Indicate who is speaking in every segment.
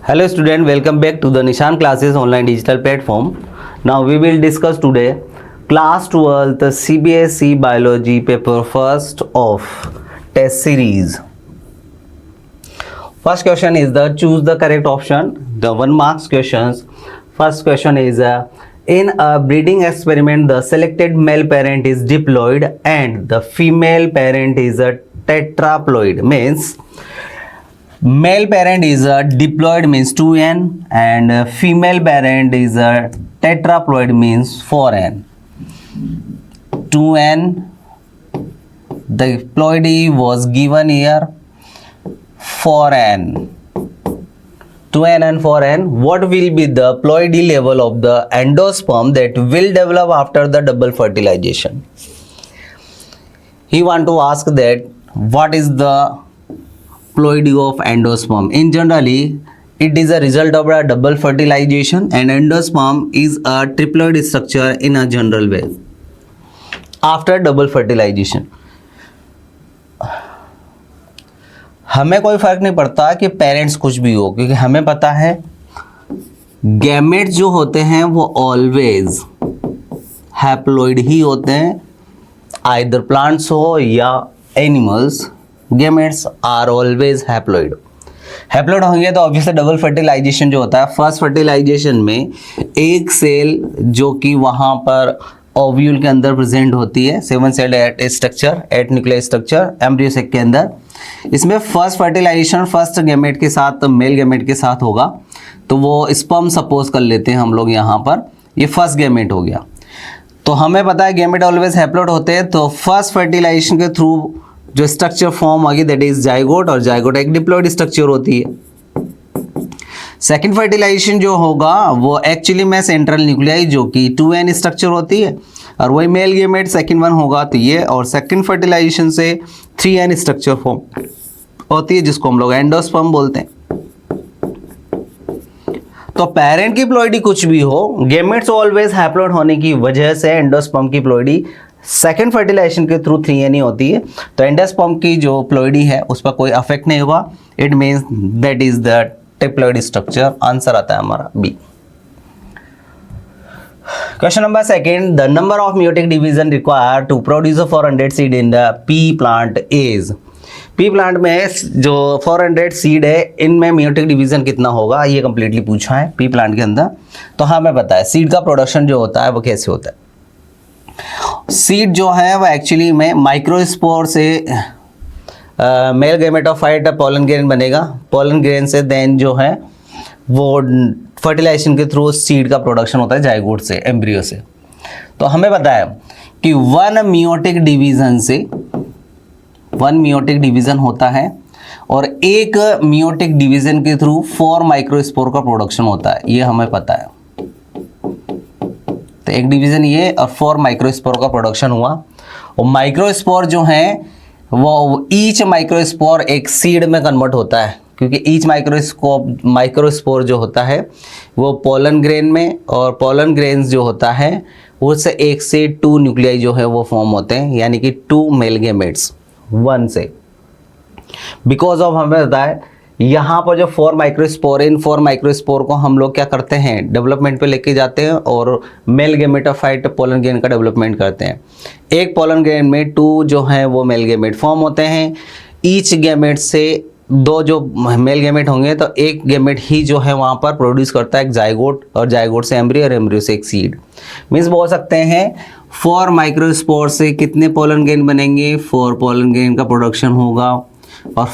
Speaker 1: Hello student, welcome back to the Nishan Classes online digital platform. Now we will discuss today class 12th CBSE biology paper first of test series. First question is the choose the correct option. The 1 marks questions. First question is in a breeding experiment the selected male parent is diploid and the female parent is a tetraploid. Means male parent is a diploid means 2n and female parent is a tetraploid means 4n. 2n, the ploidy was given here 4n. 2n and 4n. What will be the ploidy level of the endosperm that will develop after the double fertilization? He want to ask that what is the ploidy of endosperm. In generally, it is a result of a double fertilization and endosperm is a triploid structure in a general way. After double fertilization, हमें कोई फर्क नहीं पड़ता कि parents कुछ भी हो, क्योंकि हमें पता है गैमेट्स जो होते हैं वो ऑलवेज हैप्लॉइड ही होते हैं, आइदर प्लांट्स हो या animals. Gametes are always haploid. Haploid होंगे तो ऑब्वियसली डबल फर्टिलाइजेशन जो होता है, फर्स्ट फर्टिलाइजेशन में एक सेल जो कि वहाँ पर ओव्यूल के अंदर प्रेजेंट होती है, 7 cell structure, 8 nuclear structure embryo sac के अंदर. इसमें फर्स्ट फर्टिलाइजेशन फर्स्ट गैमेट के साथ, मेल गैमेट के साथ होगा, तो वो स्पर्म सपोज कर लेते हैं हम लोग यहाँ पर, ये फर्स्ट गैमेट हो गया. तो हमें पता है गैमेट ऑलवेज हैप्लॉइड होते हैं, तो फर्स्ट फर्टिलाइजेशन के थ्रू जो स्ट्रक्चर फॉर्म होगी दैट इज जाइगोट, और जाइगोट एक डिप्लॉइड स्ट्रक्चर होती है. सेकंड फर्टिलाइजेशन जो होगा वो एक्चुअली में सेंट्रल न्यूक्लियाई जो कि 2n स्ट्रक्चर होती है, और वही मेल गैमेट सेकंड वन होगा तो ये, और सेकंड फर्टिलाइजेशन से 3n स्ट्रक्चर फॉर्म होती है जिसको हम लोग एंडोस्पर्म बोलते हैं. तो पेरेंट की प्लॉइडी कुछ भी हो, गैमेट्स ऑलवेज हैप्लॉइड होने की वजह से एंडोस्पर्म की प्लॉइडी सेकेंड फर्टिलाइजेशन के थ्रू 3n ही होती है. तो एंडोस्पर्म की जो प्लॉइडी है उस पर कोई अफेक्ट नहीं होगा. It means that is the triploid structure. Answer आता है हमारा B. Question number second, the number of meiotic division required to produce 400 seed in the pea plant is. Pea plant में जो 400 सीड है इनमें मेयोटिक डिवीजन कितना होगा, ये कंप्लीटली पूछा है पी प्लांट के अंदर. तो हमें पता है सीड का प्रोडक्शन जो होता है वो कैसे होता है. सीड जो है वो एक्चुअली में माइक्रोस्पोर से मेल गैमेटोफाइट पोलन ग्रेन बनेगा. पोलन ग्रेन से देन जो है वो फर्टिलाइजेशन के थ्रू सीड का प्रोडक्शन होता है जाइगोट से, एम्ब्रियो से. तो हमें पता है कि 1 मियोटिक डिवीजन से 1 मियोटिक डिवीजन होता है, और एक मियोटिक डिवीजन के थ्रू 4 माइक्रोस्पोर का प्रोडक्शन होता है, ये हमें पता है. तो एक डिवीजन ये और 4 माइक्रोस्पोर का प्रोडक्शन हुआ. और माइक्रोस्पोर जो है वो ईच माइक्रोस्पोर एक सीड में कन्वर्ट होता है, क्योंकि ईच माइक्रोस्पोर जो होता है वो पोलन ग्रेन में, और पोलन ग्रेन्स जो होता है उससे 1 से 2 न्यूक्लियाई जो है वो फॉर्म होते हैं, यानी कि 2 मेल गैमेट्स 1 से. बिकॉज ऑफ हमें पता है यहाँ पर जो 4 माइक्रोस्पोर, इन 4 माइक्रोस्पोर को हम लोग क्या करते हैं, डेवलपमेंट पे लेके जाते हैं और मेल गैमेटोफाइट पोलन ग्रेन का डेवलपमेंट करते हैं. एक पोलन ग्रेन में 2 जो है वो मेल गैमेट फॉर्म होते हैं. ईच गैमेट से 2 जो मेल गैमेट होंगे तो एक गैमेट ही जो है वहाँ पर प्रोड्यूस करता है एक जाइगोट, और जाइगोट से एम्ब्रियो, और एम्ब्रियो से एक सीड. मीन्स बोल सकते हैं 4 माइक्रोस्पोर से कितने पोलन ग्रेन बनेंगे, 4 पोलन ग्रेन का प्रोडक्शन होगा. और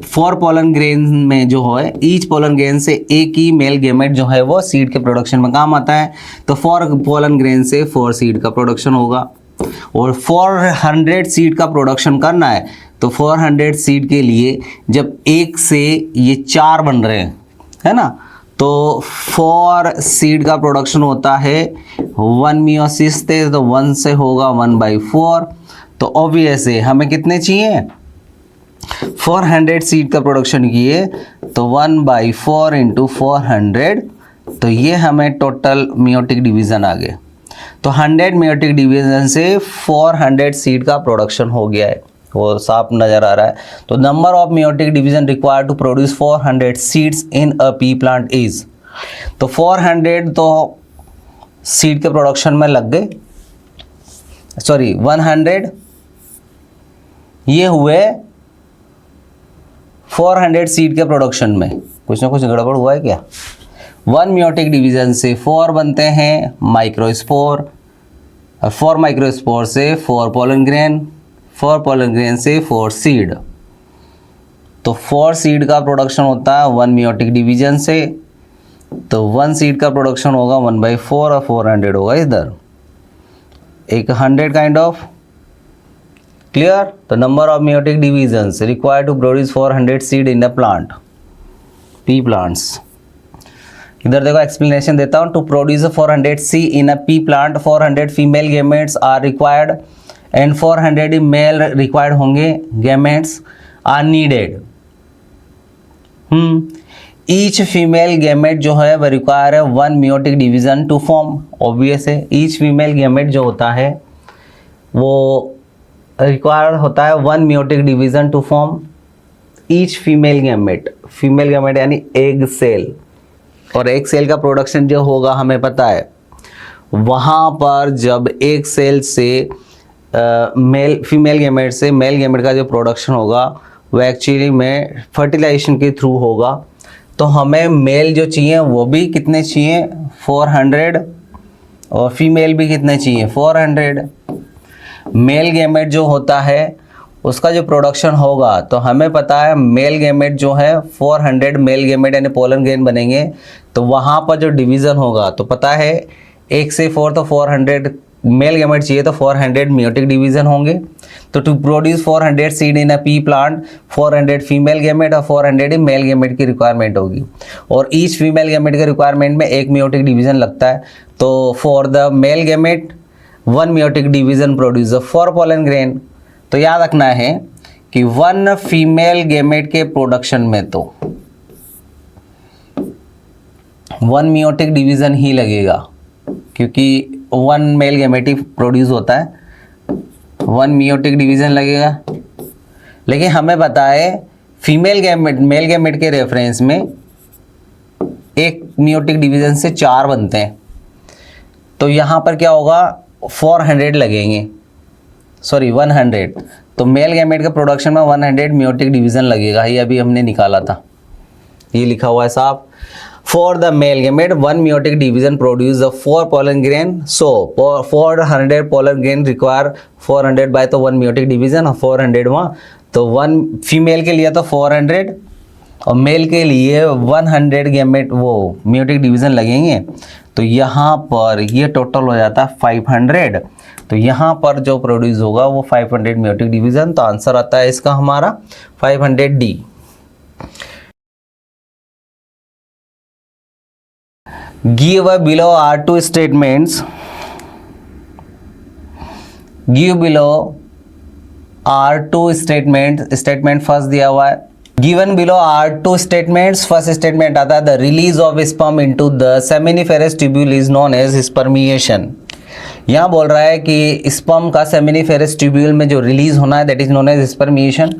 Speaker 1: 4 पोलन ग्रेन में जो है ईच पोलन ग्रेन से एक ही मेल गैमेट जो है वो सीड के प्रोडक्शन में काम आता है. तो 4 पोलन ग्रेन से 4 सीड का प्रोडक्शन होगा, और 400 सीड का प्रोडक्शन करना है. तो 400 सीड के लिए जब 1 से ये 4 बन रहे हैं, है ना, तो 4 सीड का प्रोडक्शन होता है 1 मियोसिस से, तो 1 से होगा 1/4. तो ऑब्वियस है हमें कितने चाहिए, 400 सीड का प्रोडक्शन किए तो 1/4 इंटू 400, तो ये हमें टोटल मियोटिक डिवीज़न आ गए. तो 100 मियोटिक डिवीज़न से 400 सीड का प्रोडक्शन हो गया है. वो साफ नज़र आ रहा है। तो number of meiotic division required to produce 400 seeds in a pea plant is, तो 400 तो सीड के प्रोडक्शन में लग गए, सॉरी 100 ये हुए 400 सीड के प्रोडक्शन में। कुछ ना कुछ गड़बड़ हुआ है क्या? 1 मियोटिक डिवीजन से 4 बनते हैं माइक्रोस्पोर, और 4 माइक्रोस्पोर से 4 पोलन ग्रेन, 4 पोलन ग्रेन से 4 सीड। तो 4 सीड का प्रोडक्शन होता है 1 मियोटिक डिवीजन से, तो 1 सीड का प्रोडक्शन होगा 1/4 और 400 होगा इधर, एक 100 काइंड ऑफ। क्लियर? तो number of meiotic divisions required to produce 400 seed in a plant, pea plants. इधर देखो एक्सप्लेनेशन देता हूँ। To produce 400 seed in a pea plant 400 female gametes are required and 400 male required होंगे gametes are needed. Each female gamete जो है वह require है 1 meiotic division to form. Obvious है, ईच फीमेल गेमेट जो होता है वो रिक्वायर्ड होता है 1 meiotic division to form each female gamete यानी एग सेल। और एग सेल का प्रोडक्शन जो होगा हमें पता है, वहाँ पर जब एग सेल से फीमेल गेमेट से मेल गेमेट का जो प्रोडक्शन होगा वो एक्चुअली में फर्टिलाइजेशन के थ्रू होगा। तो हमें मेल जो चाहिए वो भी कितने चाहिए 400, और फीमेल भी कितने चाहिए 400। मेल गेमेट जो होता है उसका जो प्रोडक्शन होगा, तो हमें पता है मेल गेमेट जो है 400 मेल गेमेट यानी पोलन ग्रेन बनेंगे। तो वहाँ पर जो डिवीज़न होगा तो पता है 1 से 4 तो 400 मेल गेमेट चाहिए, तो 400 मियोटिक डिवीज़न होंगे। तो to produce 400 seed in a pea plant 400 female gamete और 400 मेल गेमेट की रिक्वायरमेंट होगी, और ईच फीमेल गेमेट के रिक्वायरमेंट में 1 मियोटिक डिवीज़न लगता है। तो for the male gamete 1 meiotic division produce 4 pollen grain. तो याद रखना है कि 1 फीमेल गेमेट के प्रोडक्शन में तो 1 मियोटिक डिवीज़न ही लगेगा, क्योंकि 1 मेल गेमेट ही प्रोड्यूस होता है, 1 मियोटिक डिवीज़न लगेगा। लेकिन हमें पता है फीमेल गेमेट मेल गेमेट के रेफरेंस में 1 मियोटिक डिवीज़न से 4 बनते हैं। तो यहाँ पर क्या होगा 400 लगेंगे, सॉरी 100। तो मेल गेमेट के प्रोडक्शन में 100 मियोटिक डिवीज़न लगेगा, ये अभी हमने निकाला था, ये लिखा हुआ है साहब। For the male gamete 1 meiotic division produce 4 pollen grain, so 400 pollen grain require 400 by तो 1 मियोटिक डिवीज़न और 400 वहाँ, तो 1 फीमेल के लिए तो 400 और मेल के लिए 100 गेमेट वो मियोटिक डिवीज़न लगेंगे। तो यहाँ पर ये टोटल हो जाता है 500। तो यहाँ पर जो प्रोड्यूस होगा वो 500 मियोटिक डिवीज़न। तो आंसर आता है इसका हमारा 500D। Give below are 2 statements, give below are 2 statement first दिया हुआ है। Given below are 2 statements. First statement आता है the release of sperm into the seminiferous tubule is known as spermiation. यहाँ बोल रहा है कि स्पर्म का सेमिनिफेरस ट्यूब्यूल में जो रिलीज होना है that is known as spermiation.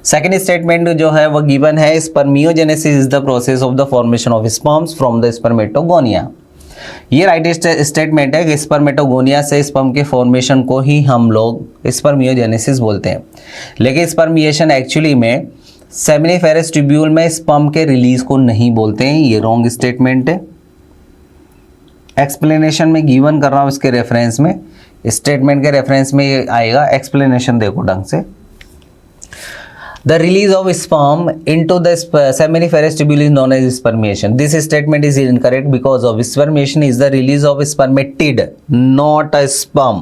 Speaker 1: Second statement जो है वो गिवन है spermiogenesis is the process of the formation of sperms from the spermatogonia. ये राइट स्टेटमेंट है कि स्पर्मेटोगोनिया से स्पर्म के फॉर्मेशन को ही हम लोग स्पर्मियोजेनेसिस बोलते हैं। लेकिन स्पर्मिएशन एक्चुअली में सेमिनिफेरस ट्यूब्यूल में स्पर्म के रिलीज को नहीं बोलते हैं, ये रॉन्ग स्टेटमेंट है। एक्सप्लेनेशन में गिवन कर रहा हूँ इसके रेफरेंस में, स्टेटमेंट के रेफरेंस में ये आएगा। एक्सप्लेनेशन देखो ढंग से। The release of sperm into the seminiferous tubule is known as spermiation. This statement is incorrect because of spermiation is the release of spermatid, not a sperm.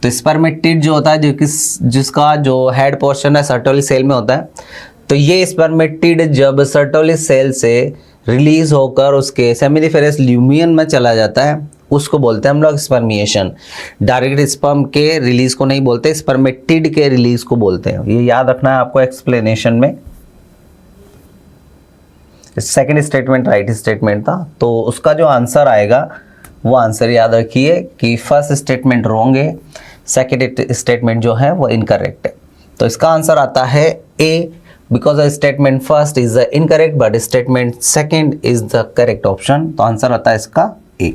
Speaker 1: तो spermatid जो होता है जिसका जो हेड पोर्शन है सर्टोली सेल में होता है, तो ये स्पर्मेटिड जब सर्टोली सेल से रिलीज होकर उसके सेमिनिफेरस ल्यूमियन में चला जाता है उसको बोलते हैं हम लोग स्पर्मिएशन। डायरेक्ट स्पर्म के रिलीज को नहीं बोलते, स्पर्मेटिड के रिलीज को बोलते हैं। ये याद रखना है आपको एक्सप्लेनेशन में। सेकंड स्टेटमेंट राइट स्टेटमेंट था, तो उसका जो आंसर आएगा वो आंसर याद रखिए कि फर्स्ट स्टेटमेंट रॉन्ग है, सेकंड स्टेटमेंट जो है वो इनकरेक्ट है। तो इसका आंसर आता है A, because statement first is the incorrect but statement second is the correct option. तो आंसर आता है इसका ए।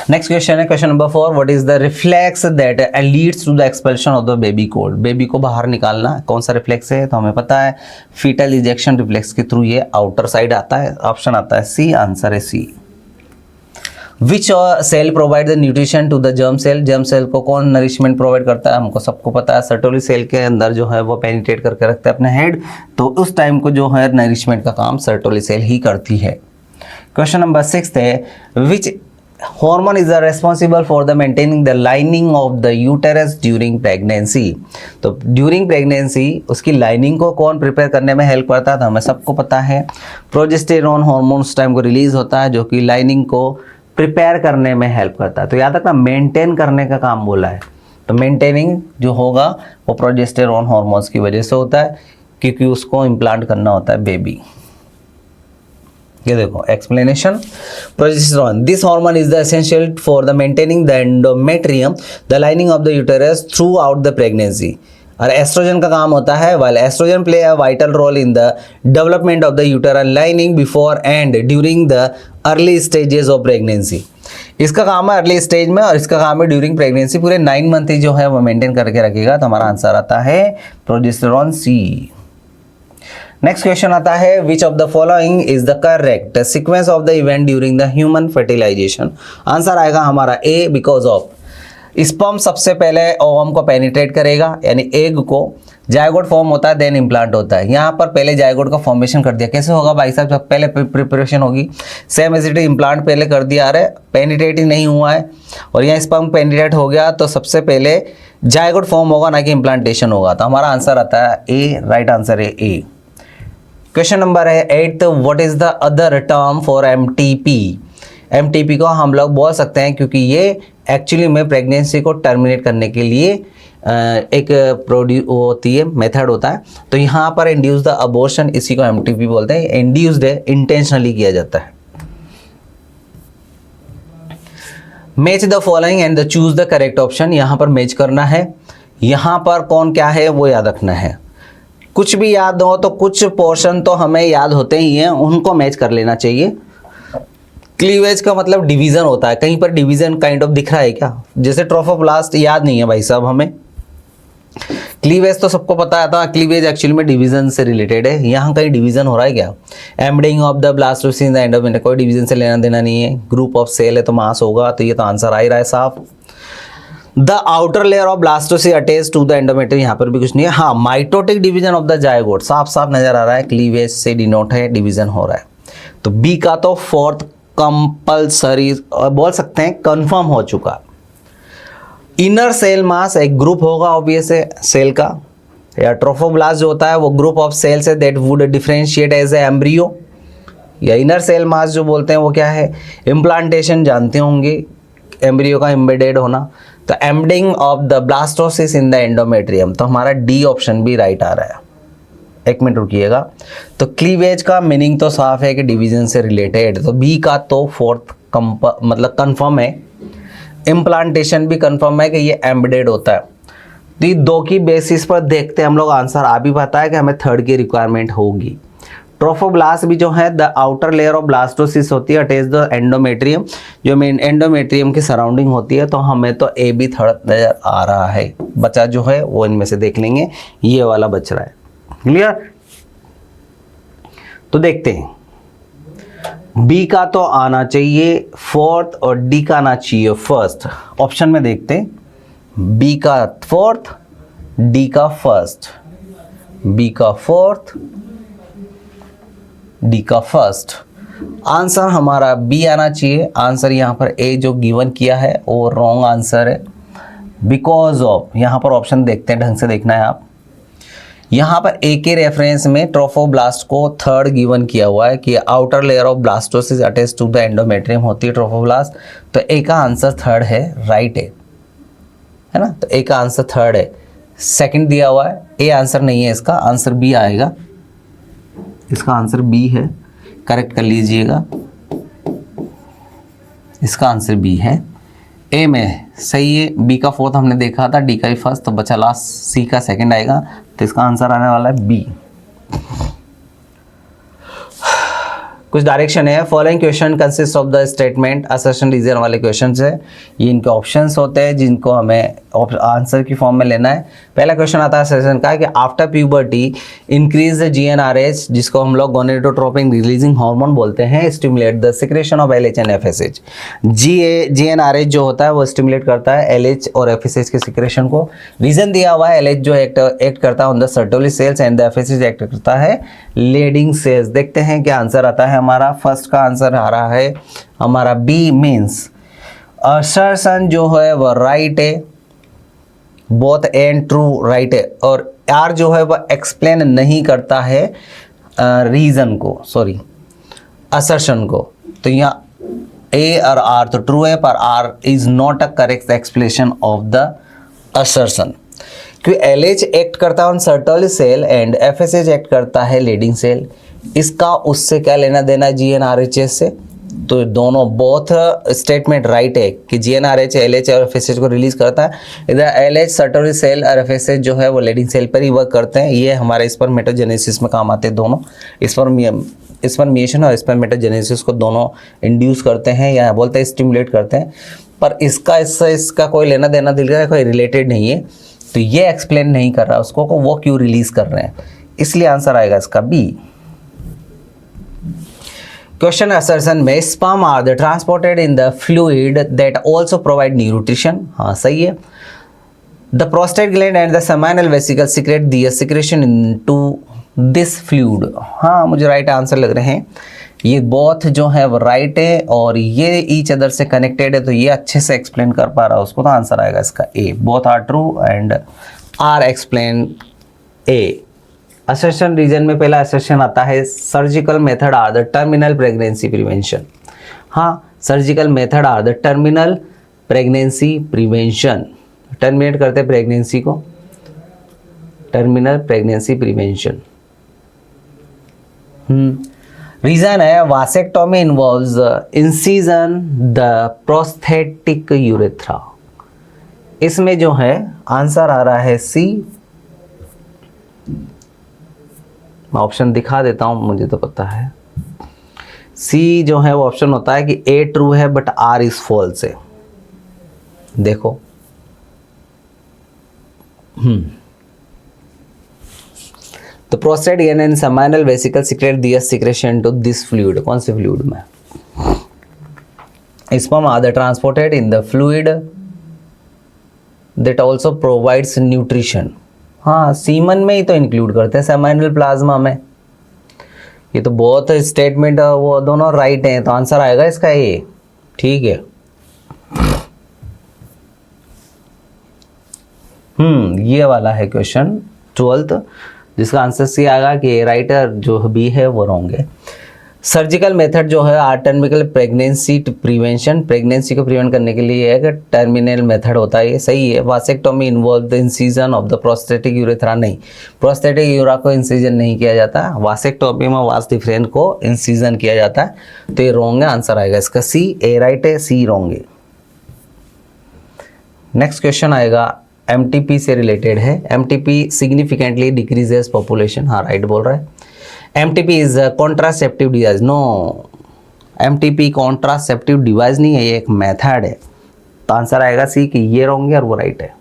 Speaker 1: नेक्स्ट क्वेश्चन है question number 4, what is the reflex that leads to the expulsion of the baby cold. Baby को बाहर निकालना कौन सा रिफ्लेक्स है, तो हमें पता है फीटल इजेक्शन रिफ्लेक्स के थ्रू ये आउटर साइड आता है। ऑप्शन आता है सी, आंसर है C. Which cell provide the nutrition to the germ cell. Germ cell को कौन नरिशमेंट प्रोवाइड करता है, हमको सबको पता है सर्टोली सेल के अंदर जो है वो पेनिट्रेट करके रखते हैं अपने हेड, तो उस टाइम को जो है नरिशमेंट का काम सर्टोली सेल ही करती है। क्वेश्चन नंबर 6 है, विच hormone is responsible for the maintaining the lining of the uterus during pregnancy। तो during pregnancy उसकी लाइनिंग को कौन प्रिपेयर करने में हेल्प करता है, तो हमें सबको पता है प्रोजेस्टेरोन हार्मोन उस टाइम को रिलीज होता है जो कि लाइनिंग को प्रिपेयर करने में हेल्प करता है। तो याद रखना मेंटेन करने का काम बोला है, तो मेंटेनिंग जो होगा वो प्रोजेस्टेरोन हार्मोन्स की वजह से होता है, क्योंकि उसको इम्प्लांट करना होता है बेबी। ये देखो explanation, progesterone this hormone is the essential for the maintaining the endometrium the lining of the uterus throughout the pregnancy. और एस्ट्रोजन का काम होता है, while estrogen play a vital role in the development of the uterine lining before and during the early stages of pregnancy. इसका काम है early stage में और इसका काम है ड्यूरिंग प्रेगनेंसी, पूरे 9 मंथ ही जो है वो मेंटेन करके रखेगा। तो हमारा आंसर आता है प्रोजेस्टेरोन सी। नेक्स्ट क्वेश्चन आता है, which of the following is the correct sequence of the event during the human fertilization. Answer आएगा हमारा ए, बिकॉज ऑफ स्पर्म सबसे पहले ओवम को पेनिट्रेट करेगा, यानी एग को, जायगोट फॉर्म होता है देन इम्प्लांट होता है। यहाँ पर पहले जायगोट का फॉर्मेशन कर दिया, कैसे होगा भाई साहब, जब पहले प्रिपरेशन होगी, same as it is implant पहले कर दिया, अरे पेनिट्रेट ही नहीं हुआ है और यहाँ स्पर्म पेनिट्रेट हो गया, तो सबसे पहले जायगोट फॉर्म होगा ना कि इम्प्लांटेशन होगा। तो हमारा आंसर आता है ए, राइट आंसर है ए। क्वेश्चन नंबर है 8, what is the other term for MTP. MTP को हम लोग बोल सकते हैं क्योंकि ये एक्चुअली में प्रेगनेंसी को टर्मिनेट करने के लिए एक प्रोड्यूस होती है, मेथड होता है। तो यहाँ पर इंड्यूस द अबॉर्शन, इसी को एमटीपी बोलते हैं। इंड्यूस्ड है, इंटेंशनली किया जाता है। Match the following and the choose the correct option. यहाँ पर मैच करना है, यहाँ पर कौन क्या है वो याद रखना है। कुछ भी याद हो तो कुछ पोर्शन तो हमें याद होते ही हैं, उनको मैच कर लेना चाहिए। क्लीवेज का मतलब डिवीजन होता है, कहीं पर डिवीजन काइंड ऑफ दिख रहा है क्या, जैसे ट्रोफोप्लास्ट याद नहीं है भाई साहब हमें। क्लीवेज तो सबको पता था, क्लीवेज एक्चुअली में डिवीजन से रिलेटेड है, यहाँ कहीं डिवीजन हो रहा है क्या। Embedding of the blastocyst in the endometrium, कोई डिवीजन से लेना देना नहीं है। ग्रुप ऑफ सेल है तो मास होगा, तो ये तो आंसर आ ही रहा है साफ। The outer layer of blastocyst attach to the endometrium, यहाँ पर भी कुछ नहीं है। हाँ, mitotic division of the zygote साफ साफ नजर आ रहा है, क्लीवेज से डिनोट है, डिवीजन हो रहा है। तो बी का तो फोर्थ कंपल्सरी बोल सकते हैं, कंफर्म हो चुका। इनर सेल मास एक ग्रुप होगा ऑब्वियस है सेल का, या ट्रोफोब्लास्ट जो होता है वो ग्रुप ऑफ सेल्स है that would differentiate as a embryo. या इनर सेल मास जो बोलते हैं वो क्या है, इम्प्लांटेशन जानते होंगे, एम्ब्रियो का एम्बेडेड होना। तो embedding of the blastocyst in the endometrium, तो हमारा डी ऑप्शन भी राइट आ रहा है। एक मिनट रुकिएगा, तो क्लीवेज का मीनिंग तो साफ है कि डिवीजन से रिलेटेड, तो बी का तो फोर्थ मतलब कंफर्म है। इम्प्लांटेशन भी कंफर्म है कि ये एम्बेडेड होता है। तो ये दो की बेसिस पर देखते हैं हम लोग आंसर आ भी पाता है कि हमें थर्ड की रिक्वायरमेंट होगी। ट्रोफोब्लास्ट भी जो है the outer layer of blastocyst होती है अटैच द एंडोमेट्रियम, जो मेन एंडोमेट्रियम की सराउंडिंग होती है। तो हमें तो ए बी थर्ड नजर आ रहा है, बचा जो है वो इनमें से देख लेंगे, ये वाला बच रहा है। क्लियर, तो देखते हैं बी का तो आना चाहिए फोर्थ और डी का आना चाहिए फर्स्ट। ऑप्शन में देखते हैं, बी का फोर्थ, डी का फर्स्ट, बी का फोर्थ, डी का फर्स्ट। आंसर हमारा बी आना चाहिए। आंसर यहाँ पर ए जो गिवन किया है वो रॉन्ग आंसर है, बिकॉज ऑफ, यहाँ पर ऑप्शन देखते हैं, ढंग से देखना है आप। यहाँ पर ए के रेफरेंस में ट्रोफोब्लास्ट को थर्ड गिवन किया हुआ है कि outer layer of blastocyst attach to the endometrium होती है ट्रोफोब्लास्ट। तो ए का आंसर थर्ड है, राइट है ना। तो ए का आंसर थर्ड है, सेकंड दिया हुआ है, ए आंसर नहीं है इसका, आंसर बी आएगा। इसका आंसर बी है, करेक्ट कर लीजिएगा, इसका आंसर बी है। ए में सही है, बी का फोर्थ हमने देखा था, डी का भी फर्स्ट, तो बचा लास्ट सी का सेकंड आएगा, तो इसका आंसर आने वाला है बी। कुछ डायरेक्शन है, following question consist of the statement assertion reason वाले क्वेश्चन है, ये इनके ऑप्शंस होते हैं जिनको हमें आंसर की फॉर्म में लेना है। पहला क्वेश्चन आता है असर्शन का कि after puberty increase the GnRH, जिसको हम लोग गोनेडोट्रोपिन रिलीजिंग हार्मोन बोलते हैं, stimulate the secretion of LH and FSH. GnRH जो होता है वो स्टिमुलेट करता है एलएच और एफएसएच के सिक्रेशन को। रीजन दिया हुआ है, एलएच जो एक्ट करता है on the Sertoli cells and the FSH act करता है लेडिंग सेल्स। देखते हैं क्या आंसर आता है हमारा। फर्स्ट का आंसर आ रहा है हमारा बी, मीन्स असर्शन जो है वो राइट है, बोथ एंड ट्रू राइट है, और आर जो है वह एक्सप्लेन नहीं करता है रीजन को, सॉरी असर्शन को। तो यहाँ ए और आर तो ट्रू है, पर R is not a correct explanation of the assertion, क्योंकि एलएच एक्ट करता है on Sertoli cell and FSH act करता है लीडिंग सेल। इसका उससे क्या लेना देना है जीएनआरएचएस से, तो दोनों बोथ स्टेटमेंट राइट है कि जीएनआरएच एलएच और एफएसएच को रिलीज करता है। इधर एलएच सर्टोरी सेल और एफएसएच जो है वो लीडिंग सेल पर ही वर्क करते हैं। ये हमारे स्पर्मेटोजेनेसिस में काम आते हैं दोनों, स्पर्मिएशन और स्पर्मेटोजेनेसिस को दोनों इंड्यूस करते हैं या बोलते हैं स्टिमुलेट करते हैं। पर इसका कोई लेना देना दिल का कोई रिलेटेड नहीं है, तो ये एक्सप्लेन नहीं कर रहा उसको को वो क्यों रिलीज कर रहे हैं, इसलिए आंसर आएगा इसका बी। क्वेश्चन असर्शन में sperm are the transported in the fluid that also provide nutrition, हाँ सही है। The prostate gland and the seminal vesicle secrete the secretion into this fluid, हाँ मुझे राइट आंसर लग रहे हैं। ये बोथ जो है वो राइट है और ये ईच अदर से कनेक्टेड है, तो ये अच्छे से एक्सप्लेन कर पा रहा है उसको, तो आंसर आएगा इसका A, both are true and R explain A. Assertion reason में पहला असर्शन आता है surgical method are the terminal pregnancy prevention, हाँ surgical method are the terminal pregnancy prevention, terminate करते प्रेगनेंसी को, टर्मिनल प्रेगनेंसी प्रिवेंशन। रीजन है vasectomy involves incision the prostatic urethra, इसमें जो है आंसर आ रहा है सी। मैं ऑप्शन दिखा देता हूं, मुझे तो पता है सी जो है वो ऑप्शन होता है कि ए ट्रू है बट आर इज फॉल्स है। देखो तो prostate gland and seminal vesicle secrete this secretion to this fluid, कौन से फ्लूइड में? Sperm are the transported in the fluid that also provides nutrition, हाँ सीमन में ही तो इंक्लूड करते हैं, सेमिनल प्लाज्मा में। ये तो बहुत स्टेटमेंट वो दोनों राइट हैं, तो आंसर आएगा इसका ए, ठीक है। ये वाला है क्वेश्चन 12th, जिसका आंसर सी आएगा कि राइटर जो बी है वो रॉन्ग है। सर्जिकल मेथड जो है टर्मिनल प्रेगनेंसी प्रिवेंशन, प्रेगनेंसी को प्रिवेंट करने के लिए है, टर्मिनल मेथड होता है, ये सही है। Vasectomy involve the incision of the prostatic urethra, नहीं प्रोस्थेटिक यूरा को इंसिजन नहीं किया जाता, वासेक्टोमी में वास डिफरेंस को इंसिजन किया जाता है, तो ये रॉन्ग है, आंसर आएगा इसका सी। ए राइट है, सी रॉन्ग है। नेक्स्ट क्वेश्चन आएगा एमटीपी से रिलेटेड है। एमटीपी सिग्निफिकेंटली डिक्रीजेस पॉपुलेशन, हाँ राइट बोल रहा है। MTP is contraceptive device, no MTP contraceptive device नहीं है, ये एक मेथड है, तो आंसर आएगा सी कि ये रॉन्ग है और वो राइट है।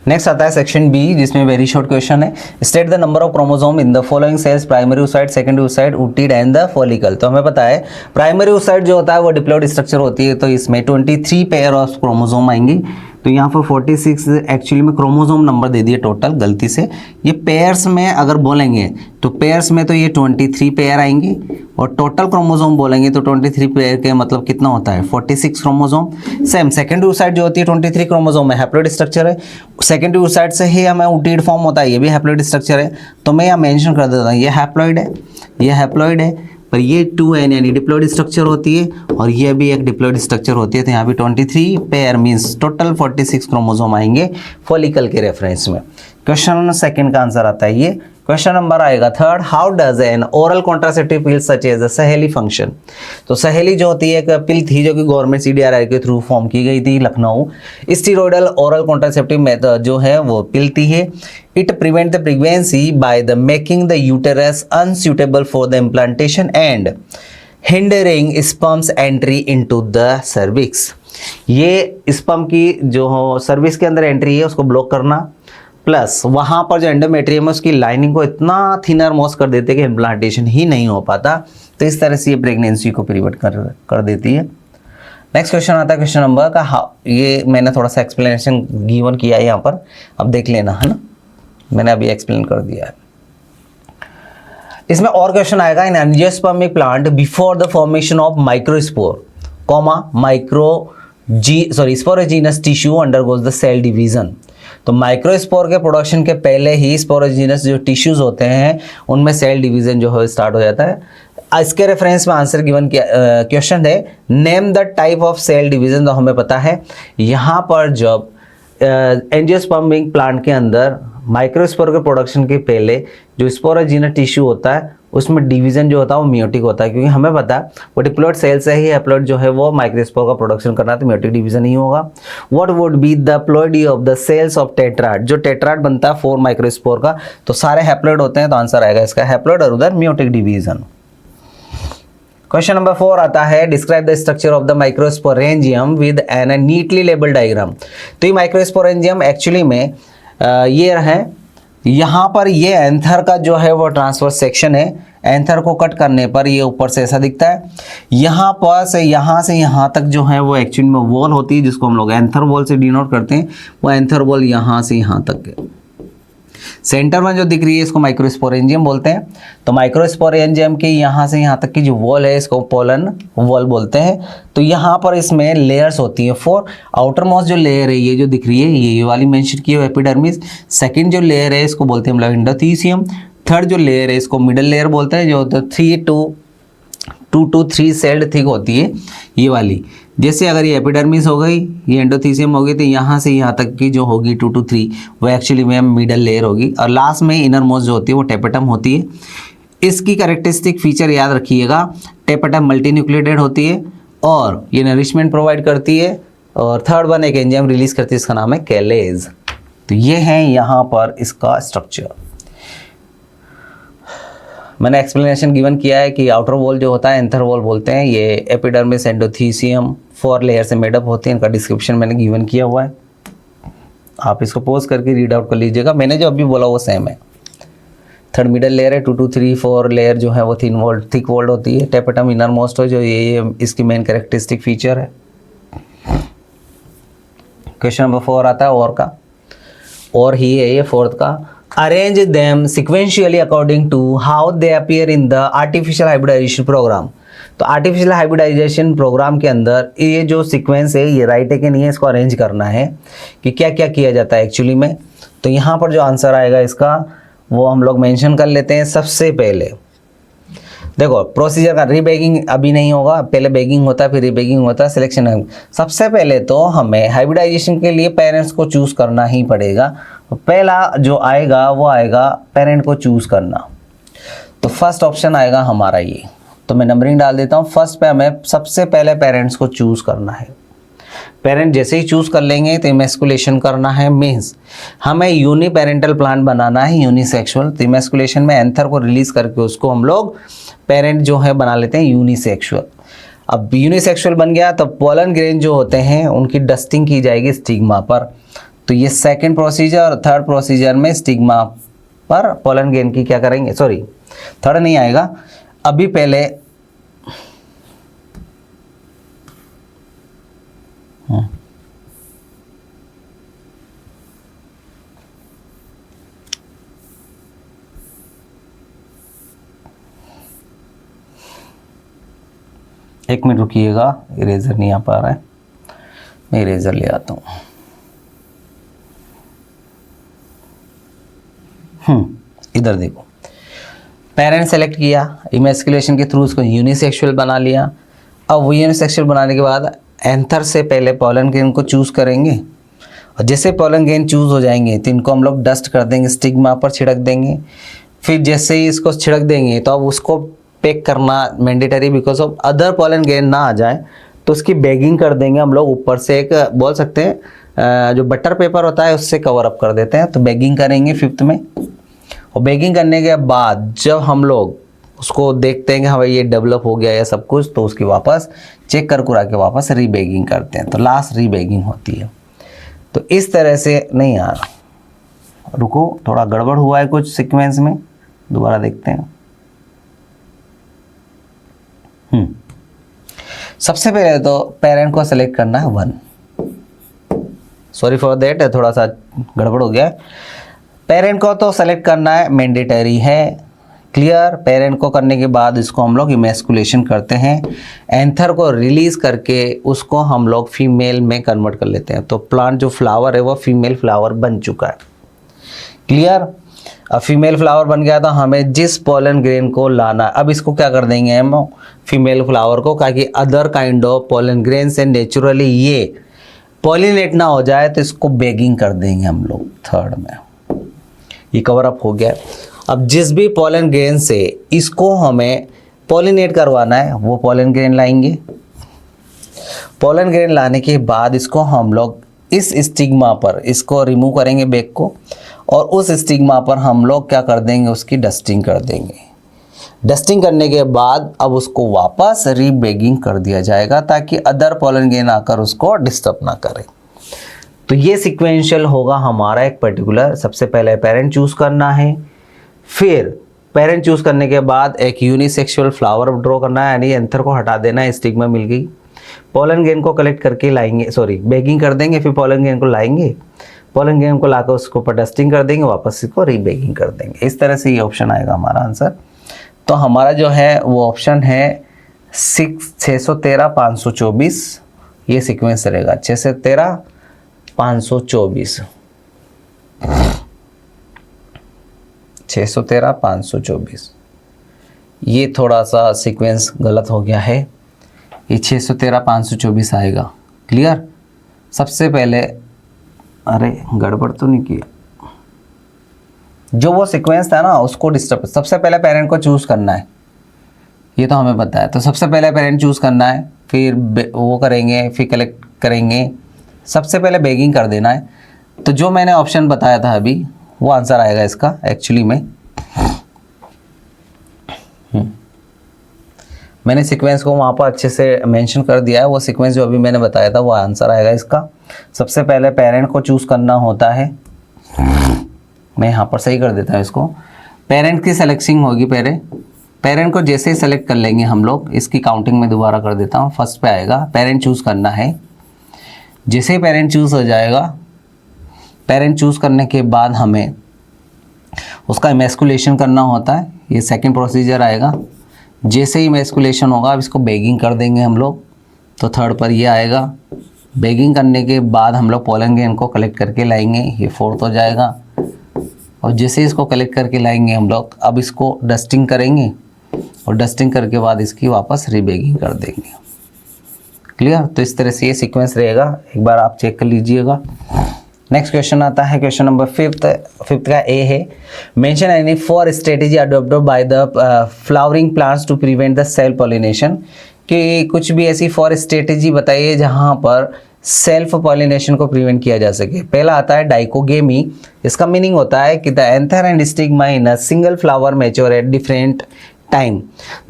Speaker 1: नेक्स्ट आता है सेक्शन बी, जिसमें वेरी शॉर्ट क्वेश्चन है। State the number of chromosome in the following sales, primary oocyte, secondary oocyte, oocyte and the follicle. तो हमें पता है प्राइमरी oocyte जो होता है वो डिप्लॉइड स्ट्रक्चर होती है, तो इसमें 23 पेयर ऑफ क्रोमोसोम आएंगे, तो यहाँ पर 46 एक्चुअली में क्रोमोसोम नंबर दे दिए टोटल गलती से। ये पेयर्स में अगर बोलेंगे तो पेयर्स में तो ये 23 पेयर आएंगे, और टोटल क्रोमोसोम बोलेंगे तो 23 पेयर के मतलब कितना होता है 46 क्रोमोसोम। सेम सेकेंडरी oocyte जो होती है 23 क्रोमोसोम है, हैप्लॉइड स्ट्रक्चर है। सेकेंडरी oocyte से ही हमें oocyte फॉर्म होता है, ये भी हैप्लॉइड स्ट्रक्चर है, तो मैं यहाँ मेंशन कर देता हूँ ये हैप्लॉइड है, ये हैप्लॉइड है, पर ये 2n यानी डिप्लॉइड स्ट्रक्चर होती है, और ये भी एक डिप्लॉइड स्ट्रक्चर होती है, तो यहाँ भी 23 पेयर मीन्स टोटल 46 क्रोमोसोम आएंगे फॉलिकल के रेफरेंस में। क्वेश्चन सेकंड का आंसर आता है ये। क्वेश्चन नंबर आएगा third, how does an oral contraceptive pill such as a Saheli function. तो सहेली जो होती है एक पिल थी जो कि गवर्नमेंट CDRI के थ्रू फॉर्म की गई थी Lucknow. Steroidal oral contraceptive method जो है वो पिल थी है। It prevent the pregnancy by the making the uterus unsuitable for the implantation and hindering sperms entry into the cervix. ये स्पर्म की जो सर्विक्स के अंदर एंट्री है उसको ब्लॉक करना, प्लस वहाँ पर जो एंडोमेट्रियम है उसकी लाइनिंग को इतना थिनर मोस कर देते हैं कि इम्प्लांटेशन ही नहीं हो पाता। तो इस तरह से ये प्रेगनेंसी को प्रिवेंट कर देती है। नेक्स्ट क्वेश्चन आता है क्वेश्चन नंबर का, ये मैंने थोड़ा सा एक्सप्लेनेशन गिवन किया है यहाँ पर, अब देख लेना है ना, मैंने अभी एक्सप्लेन कर दिया है। इसमें और क्वेश्चन आएगा, in angiospermic plant before the formation of microspore sporogenous tissue undergoes the cell division. तो माइक्रोस्पोर के प्रोडक्शन के पहले ही स्पोरोजीनस जो टिश्यूज होते हैं उनमें सेल डिवीजन जो है स्टार्ट हो जाता है। इसके रेफरेंस में आंसर गिवन क्वेश्चन है, name the type of cell division. तो हमें पता है यहाँ पर जब एंजियोस्पर्मिक प्लांट के अंदर माइक्रोस्पोर के प्रोडक्शन के पहले जो स्पोरोजीनस टिश्यू होता है उसमें डिवीजन जो होता है वो मियोटिक होता है, क्योंकि हमें पता है वो डिप्लॉइड सेल से ही हैप्लॉइड जो है वो माइक्रोस्पोर का प्रोडक्शन करना है, तो मियोटिक डिवीजन नहीं होगा। What would be the ploidy of the cells of tetrad. जो टेट्राड बनता है 4 माइक्रोस्पोर का, तो सारे हैप्लॉइड होते हैं, तो आंसर आएगा इसका हैप्लॉइड और उधर मियोटिक डिवीजन। क्वेश्चन नंबर 4 आता है, describe the structure of the microsporangium with an neatly labelled diagram. तो ये माइक्रोस्पोरेंजियम एक्चुअली में ये है, यहाँ पर ये एंथर का जो है वो ट्रांसवर्स सेक्शन है। एंथर को कट करने पर ये ऊपर से ऐसा दिखता है। यहाँ पर से यहाँ तक जो है वो एक्चुअली में वॉल होती है जिसको हम लोग एंथर वॉल से डिनोट करते हैं। वो एंथर वॉल यहाँ से यहाँ तक है। सेंटर में जो दिख रही है इसको माइक्रोस्पोरेंजियम बोलते हैं। तो माइक्रोस्पोरेंजियम के यहाँ से यहाँ तक की जो वॉल है इसको पोलन वॉल बोलते हैं। तो यहाँ पर इसमें लेयर्स होती हैं 4। आउटर मोस्ट जो लेयर है ये जो दिख रही है ये वाली मेंशन की है एपिडर्मिस। सेकंड जो लेयर है इसको बोलते हैं हम लोग एंडोथीसियम। थर्ड जो लेयर है इसको मिडल लेयर बोलते हैं, जो 2 to 3 सेल्ड थिक होती है ये वाली। जैसे अगर ये एपिडर्मिस हो गई, ये एंडोथीसियम हो गई, तो यहाँ से यहाँ तक की जो होगी 2 to 3 वो एक्चुअली में मिडल लेयर होगी। और लास्ट में इनर मोस्ट जो होती है वो टेपेटम होती है। इसकी कैरेक्टरिस्टिक फीचर याद रखिएगा, टेपेटम मल्टीन्यूक्लिएटेड होती है और ये नरिशमेंट प्रोवाइड करती है। और थर्ड वन एक एंजाइम रिलीज करती है, इसका नाम है कैलेज। तो ये है यहाँ पर इसका स्ट्रक्चर। मैंने एक्सप्लेनेशन गिवन किया है कि आउटर वॉल जो होता है एंथर वॉल बोलते हैं। ये एपिडर्मिस एंडोथीसियम 4 लेयर से मेडअप होती है। इनका डिस्क्रिप्शन मैंने गिवन किया हुआ है, आप इसको पॉज करके रीड आउट कर लीजिएगा। मैंने जो अभी बोला वो सेम है। थर्ड मिडल लेयर है, 2 to 3 4 लेयर जो है वो थिक वॉल्ड होती है। टेपेटम इनर मोस्ट हो जो ये इसकी मेन कैरेक्टरिस्टिक फीचर है। क्वेश्चन नंबर 4 आता है और का, और ही है ये 4th का। Arrange them sequentially according to how they appear in the artificial hybridization program। तो आर्टिफिशियल हाइब्रिडाइजेशन प्रोग्राम के अंदर ये जो सीक्वेंस है ये राइट है कि नहीं है, इसको अरेंज करना है कि क्या क्या किया जाता है एक्चुअली में। तो यहाँ पर जो आंसर आएगा इसका वो हम लोग मेंशन कर लेते हैं। सबसे पहले देखो प्रोसीजर का रीबैगिंग अभी नहीं होगा, पहले बैगिंग होता है फिर रीबैगिंग होता है, सिलेक्शन। सबसे पहले तो हमें हाइब्रिडाइजेशन के लिए पेरेंट्स को चूज़ करना ही पड़ेगा। पहला जो आएगा वो आएगा पेरेंट को चूज़ करना। तो फर्स्ट ऑप्शन आएगा हमारा ये, तो मैं नंबरिंग डाल देता हूँ। फर्स्ट पे हमें सबसे पहले पेरेंट्स को चूज़ करना है। पेरेंट जैसे ही चूज़ कर लेंगे तो इमेस्कुलेशन करना है, मीन्स हमें यूनि पेरेंटल प्लांट बनाना है यूनिसेक्सुअल। तो इमेस्कुलेशन में एंथर को रिलीज करके उसको हम लोग पेरेंट जो है बना लेते हैं यूनिसेक्सुअल। अब यूनिसेक्सुअल बन गया तो पोलन ग्रेन जो होते हैं उनकी डस्टिंग की जाएगी स्टिग्मा पर। तो ये सेकंड प्रोसीजर और थर्ड प्रोसीजर में स्टिग्मा पर पोलन ग्रेन की क्या करेंगे, सॉरी थर्ड नहीं आएगा अभी, पहले एक मिनट रुकिएगा, इरेजर नहीं आ पा रहा है, मैं इरेजर ले आता हूँ। इधर देखो, पेरेंट सेलेक्ट किया, इमेस्कुलेशन के थ्रू उसको यूनिसेक्सुअल बना लिया। अब वो यूनिसेक्सुअल बनाने के बाद एंथर से पहले पोलन ग्रेन को चूज़ करेंगे और जैसे पोलन ग्रेन चूज हो जाएंगे तो इनको हम लोग डस्ट कर देंगे, स्टिग्मा पर छिड़क देंगे। फिर जैसे ही इसको छिड़क देंगे तो अब उसको पैक करना mandatory, because of other pollen grain ना आ जाए तो उसकी बैगिंग कर देंगे हम लोग। ऊपर से एक बोल सकते हैं जो बटर पेपर होता है उससे कवर अप कर देते हैं। तो बैगिंग करेंगे 5th में, और बैगिंग करने के बाद जब हम लोग उसको देखते हैं कि हाँ भाई ये डेवलप हो गया या सब कुछ, तो उसकी वापस चेक कर कुरा के वापस रीबैगिंग करते हैं। तो लास्ट रीबैगिंग होती है। तो इस तरह से नहीं यार, रुको थोड़ा गड़बड़ हुआ है कुछ सीक्वेंस में, दोबारा देखते हैं। सबसे पहले तो पेरेंट को सेलेक्ट करना है 1। सॉरी फॉर दैट, थोड़ा सा गड़बड़ हो गया। पेरेंट को तो सेलेक्ट करना है, मैंडेटरी है, क्लियर। पेरेंट को करने के बाद इसको हम लोग इमेस्कुलेशन करते हैं, एंथर को रिलीज करके उसको हम लोग फीमेल में कन्वर्ट कर लेते हैं। तो प्लांट जो फ्लावर है वो फीमेल फ्लावर बन चुका है, क्लियर। अब फीमेल फ्लावर बन गया तो हमें जिस पोलन ग्रेन को लाना, अब इसको क्या कर देंगे हम फीमेल फ्लावर को, ताकि other kind of pollen grain से नेचुरली ये पॉलिनेट ना हो जाए, तो इसको बैगिंग कर देंगे हम लोग 3rd में। ये कवर अप हो गया। अब जिस भी पोलन ग्रेन से इसको हमें पॉलिनेट करवाना है वो पोलन ग्रेन लाएंगे। पोलन ग्रेन लाने के बाद इसको हम लोग इस स्टिग्मा पर इसको रिमूव करेंगे बैग को, और उस स्टिग्मा पर हम लोग क्या कर देंगे, उसकी डस्टिंग कर देंगे। डस्टिंग करने के बाद अब उसको वापस रीबैगिंग कर दिया जाएगा, ताकि अदर पोलन ग्रेन आकर उसको डिस्टर्ब ना करे। तो ये सीक्वेंशियल होगा हमारा एक पर्टिकुलर। सबसे पहले पेरेंट चूज करना है, फिर पेरेंट चूज करने के बाद एक यूनिसेक्सुअल फ्लावर ड्रॉ करना है, यानी एंथर को हटा देना है, स्टिग्मा मिल गई। पोलन ग्रेन को कलेक्ट करके लाएंगे, सॉरी बैगिंग कर देंगे, फिर पोलन ग्रेन को लाएंगे, पोलन ग्रेन को लाकर उसको ऊपर डस्टिंग कर देंगे, वापस इसको रीबैगिंग कर देंगे। इस तरह से ये ऑप्शन आएगा हमारा आंसर। तो हमारा जो है वो ऑप्शन है 613 524, ये सीक्वेंस रहेगा 613 524, 613 524। ये थोड़ा सा सीक्वेंस गलत हो गया है, ये 613 524 आएगा, क्लियर। सबसे पहले, अरे गड़बड़ तो नहीं किया, जो वो सीक्वेंस था ना उसको डिस्टर्ब। सबसे पहले पेरेंट को चूज़ करना है, ये तो हमें पता है। तो सबसे पहले पेरेंट चूज़ करना है, फिर वो करेंगे, फिर कलेक्ट करेंगे, सबसे पहले बैगिंग कर देना है। तो जो मैंने ऑप्शन बताया था अभी वो आंसर आएगा इसका एक्चुअली में। मैंने सीक्वेंस को वहाँ पर अच्छे से मेंशन कर दिया है, वो सीक्वेंस जो अभी मैंने बताया था वो आंसर आएगा इसका। सबसे पहले पेरेंट को चूज़ करना होता है, मैं यहाँ पर सही कर देता हूँ इसको। पेरेंट की सेलेक्टिंग होगी पहले, पेरेंट को जैसे ही सेलेक्ट कर लेंगे हम लोग, इसकी काउंटिंग में दोबारा कर देता हूँ। फर्स्ट पे आएगा पेरेंट चूज़ करना है, जैसे ही पेरेंट चूज़ हो जाएगा, पेरेंट चूज़ करने के बाद हमें उसका इमेस्कुलेशन करना होता है, ये सेकंड प्रोसीजर आएगा। जैसे ही इमेस्कुलेशन होगा अब इसको बैगिंग कर देंगे हम लोग, तो 3rd पर ये आएगा। बैगिंग करने के बाद हम लोग पोलन ग्रेन को कलेक्ट करके लाएंगे, ये 4th हो जाएगा। और जैसे इसको कलेक्ट करके लाएंगे हम लोग, अब इसको डस्टिंग करेंगे, और डस्टिंग करके बाद इसकी वापस रीबैगिंग कर देंगे, क्लियर। तो इस तरह से ये सीक्वेंस रहेगा, एक बार आप चेक कर लीजिएगा। नेक्स्ट क्वेश्चन आता है, क्वेश्चन नंबर 5th का ए है, mention any 4 strategy adopted by the flowering plants to prevent the self pollination. कि कुछ भी ऐसी 4 स्ट्रेटेजी बताइए जहां पर सेल्फ पॉलिनेशन को प्रिवेंट किया जा सके। पहला आता है डाइकोगेमी। इसका मीनिंग होता है कि the anther and stigma in a single flower mature at different time.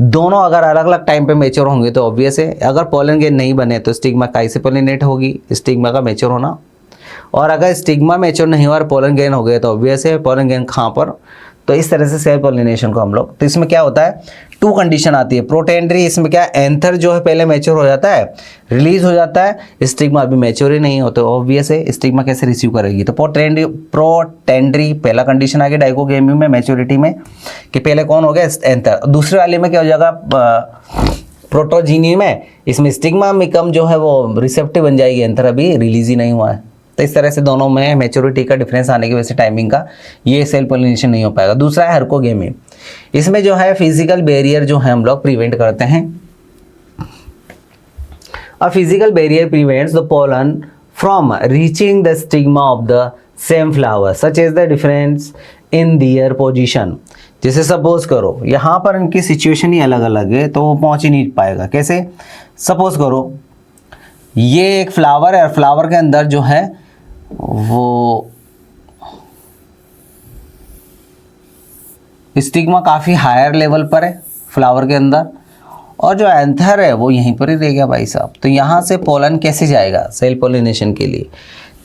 Speaker 1: दोनों अगर अलग अलग टाइम पे मैच्योर होंगे तो ऑब्वियस है, अगर पोलन ग्रेन नहीं बने तो स्टिग्मा काई से पॉलिनेट होगी, स्टिग्मा का मैच्योर होना। और अगर स्टिग्मा मैच्योर नहीं हुआ और पोलन ग्रेन हो गए तो ऑब्वियस है पोलन ग्रेन कहाँ पर। तो इस तरह से सेल्फ पॉलिनेशन को हम लोग, तो इसमें क्या होता है 2 कंडीशन आती है। प्रोटेंडरी, इसमें क्या एंथर जो है पहले मैच्योर हो जाता है, रिलीज हो जाता है, स्टिग्मा अभी मैच्योर ही नहीं होता, ऑब्वियस है स्टिग्मा कैसे रिसीव करेगी। तो प्रोटेंडरी पहला कंडीशन आ गया डाइकोगेमी में, मैच्योरिटी में, कि पहले कौन हो गया एंथर। दूसरे वाले में क्या हो जाएगा प्रोटोजीनी में, इसमें स्टिग्मा मिकम जो है वो रिसेप्टिव बन जाएगी, एंथर अभी रिलीज ही नहीं हुआ है। तो इस तरह से दोनों में मैच्योरिटी का डिफरेंस आने की वजह से टाइमिंग का ये सेल्फ पॉलिनेशन नहीं हो पाएगा। दूसरा है हर्कोगेमी, इसमें जो है फिजिकल बैरियर जो है हम लोग प्रिवेंट करते हैं। A physical barrier prevents the pollen from reaching the stigma of the same flower such as the difference in their position। जैसे सपोज करो यहाँ पर इनकी सिचुएशन ही अलग अलग है तो वो पहुंच ही नहीं पाएगा। कैसे? सपोज करो ये एक फ्लावर है और फ्लावर के अंदर जो है वो स्टिग्मा काफ़ी हायर लेवल पर है फ्लावर के अंदर, और जो एंथर है वो यहीं पर ही रह गया भाई साहब। तो यहाँ से पोलन कैसे जाएगा सेल पोलिनेशन के लिए?